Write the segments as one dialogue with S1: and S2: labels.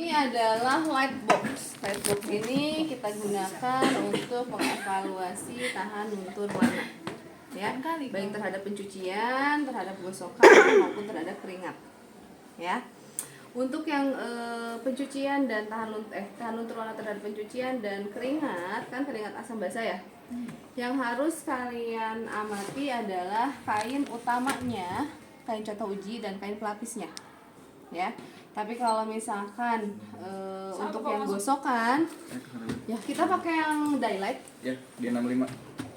S1: Ini adalah lightbox. Lightbox ini kita gunakan untuk mengevaluasi tahan luntur warna, ya, baik terhadap pencucian, terhadap gosokan maupun terhadap keringat, ya. Untuk yang pencucian dan tahan luntur warna terhadap pencucian dan keringat, kan keringat asam basah ya. Yang harus kalian amati adalah kain utamanya, kain contoh uji dan kain pelapisnya, ya. Tapi kalau misalkan untuk yang gosokan, ya kita pakai yang daylight.
S2: Ya, dia 6500.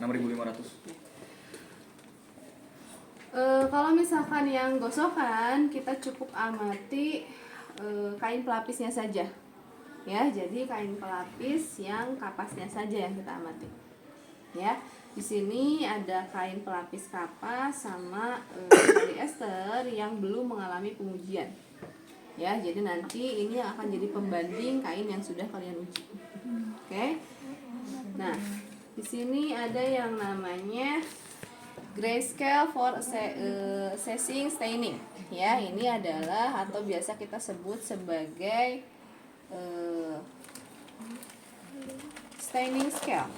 S1: Kalau misalkan yang gosokan, kita cukup amati kain pelapisnya saja, ya. Jadi kain pelapis yang kapasnya saja yang kita amati, ya. Di sini ada kain pelapis kapas sama polyester yang belum mengalami pengujian, ya. Jadi nanti ini akan jadi pembanding kain yang sudah kalian uji, oke? Nah, di sini ada yang namanya grayscale for assessing staining, ya. Ini adalah atau biasa kita sebut sebagai staining scale.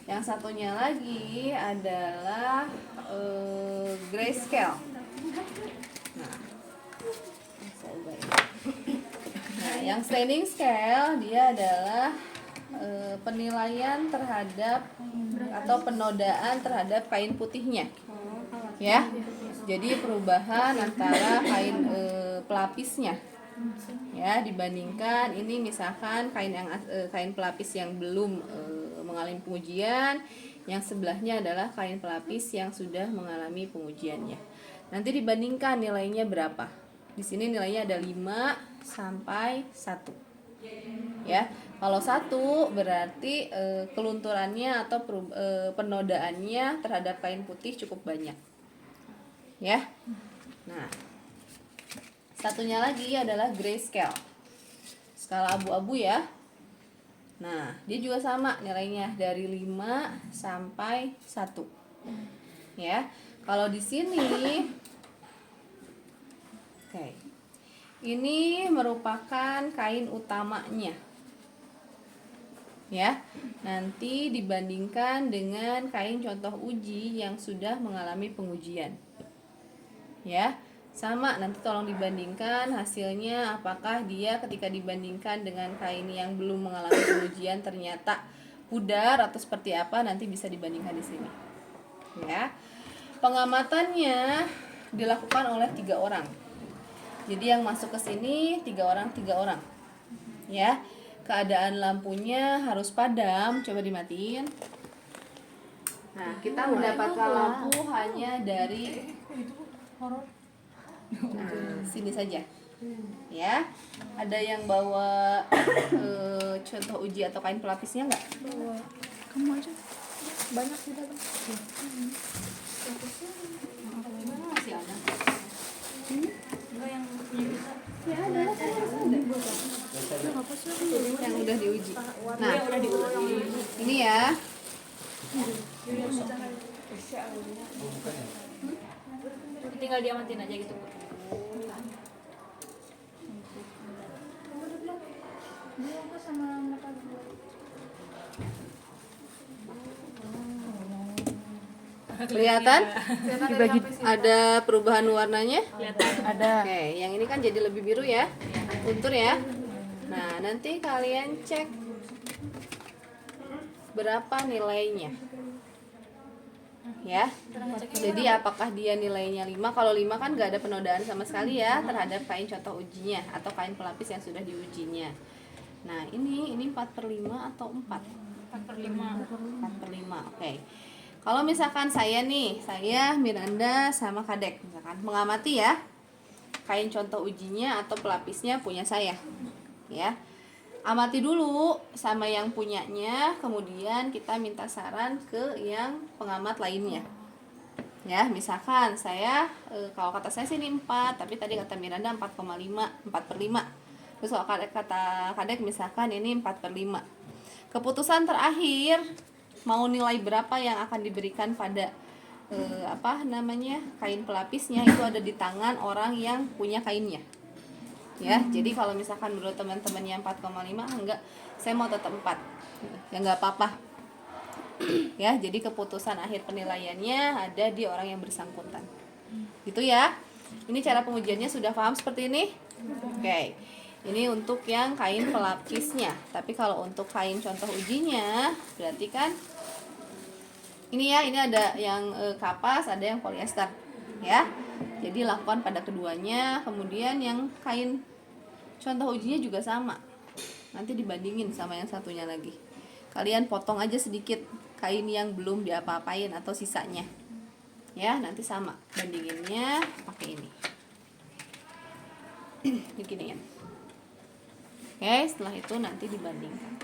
S1: Yang satunya lagi adalah grayscale. Nah, yang staining scale dia adalah penilaian terhadap atau penodaan terhadap kain putihnya, ya. Jadi perubahan antara kain pelapisnya, ya, dibandingkan ini misalkan kain pelapis yang belum mengalami pengujian, yang sebelahnya adalah kain pelapis yang sudah mengalami pengujiannya. Nanti dibandingkan nilainya berapa. Di sini nilainya ada 5 sampai 1. Ya, kalau 1 berarti kelunturannya atau penodaannya terhadap kain putih cukup banyak, ya. Nah, satunya lagi adalah grayscale, skala abu-abu, ya. Nah, dia juga sama nilainya dari 5 sampai 1, ya. Kalau di sini, oke. Ini merupakan kain utamanya, ya. Nanti dibandingkan dengan kain contoh uji yang sudah mengalami pengujian, ya. Sama, nanti tolong dibandingkan hasilnya, apakah dia ketika dibandingkan dengan kain yang belum mengalami pengujian ternyata pudar atau seperti apa, nanti bisa dibandingkan di sini, ya. Pengamatannya dilakukan oleh 3 orang. Jadi yang masuk ke sini 3 orang, ya. Keadaan lampunya harus padam, coba dimatiin. Nah, kita mendapatkan lampu hanya dari sini saja, ya. Ada yang bawa contoh uji atau kain pelapisnya nggak?
S3: Bawa. Kamu aja. Banyak tidak, Bang?
S1: Masih ada.
S3: Enggak yang punya kita.
S1: Ya ada. Yang udah diuji. Nah,
S3: Udah diuji.
S1: ini ya.
S3: Tinggal diamatin aja gitu, Bu.
S1: Kelihatan? Ada perubahan warnanya?
S3: Kelihatan.
S1: Ada. Oke, yang ini kan jadi lebih biru ya. Luntur ya. Nah, nanti kalian cek berapa nilainya. Ya. Jadi apakah dia nilainya 5? Kalau 5 kan nggak ada penodaan sama sekali ya terhadap kain contoh ujinya atau kain pelapis yang sudah diujinya. Nah, ini 4/5 atau 4?
S3: 4/5.
S1: 4/5. Oke. Kalau misalkan saya Miranda sama Kadek misalkan mengamati ya kain contoh ujinya atau pelapisnya punya saya, ya. Amati dulu sama yang punyanya, kemudian kita minta saran ke yang pengamat lainnya, ya. Misalkan saya kalau kata saya sih ini 4, tapi tadi kata Miranda 4,5, 4/5. Terus kalau kata Kadek misalkan ini 4/5. Keputusan terakhir mau nilai berapa yang akan diberikan pada kain pelapisnya itu ada di tangan orang yang punya kainnya. Ya, jadi kalau misalkan menurut teman-teman yang 4,5 enggak, saya mau tetap 4. Ya enggak apa-apa. Ya, jadi keputusan akhir penilaiannya ada di orang yang bersangkutan. Gitu ya. Ini cara pengujiannya sudah paham seperti ini? Oke. Ini untuk yang kain pelapisnya. Tapi kalau untuk kain contoh ujinya, berarti kan ini ya, ini ada yang kapas, ada yang polyester, ya. Jadi lakukan pada keduanya. Kemudian yang kain contoh ujinya juga sama. Nanti dibandingin sama yang satunya lagi. Kalian potong aja sedikit kain yang belum diapa-apain atau sisanya. Ya, nanti sama. Bandinginnya pakai ini. Begini ya. Oke, setelah itu nanti dibandingkan.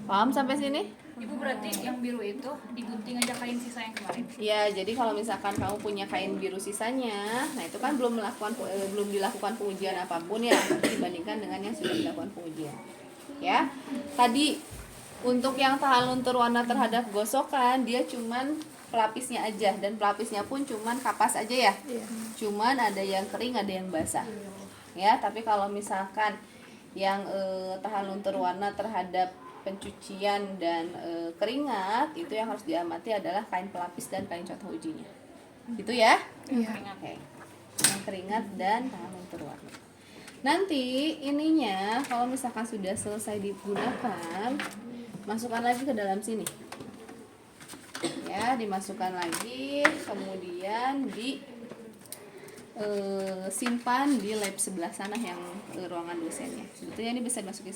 S1: Paham sampai sini?
S3: Ibu berarti yang biru itu digunting aja kain sisa yang kemarin.
S1: Ya, jadi kalau misalkan kamu punya kain biru sisanya, nah itu kan belum dilakukan pengujian apapun ya, dibandingkan dengan yang sudah dilakukan pengujian. Ya. Tadi untuk yang tahan luntur warna terhadap gosokan, dia cuman pelapisnya aja, dan pelapisnya pun cuman kapas aja ya. Cuman ada yang kering, ada yang basah. Ya, tapi kalau misalkan yang tahan luntur warna terhadap pencucian dan keringat, itu yang harus diamati adalah kain pelapis dan kain contoh ujinya. Gitu ya? Oke. Yang keringat dan tahan luntur warna. Nanti ininya kalau misalkan sudah selesai digunakan, masukkan lagi ke dalam sini. Ya, dimasukkan lagi, kemudian simpan di lab sebelah sana yang ruangan dosennya. Sebetulnya ini bisa dimasukin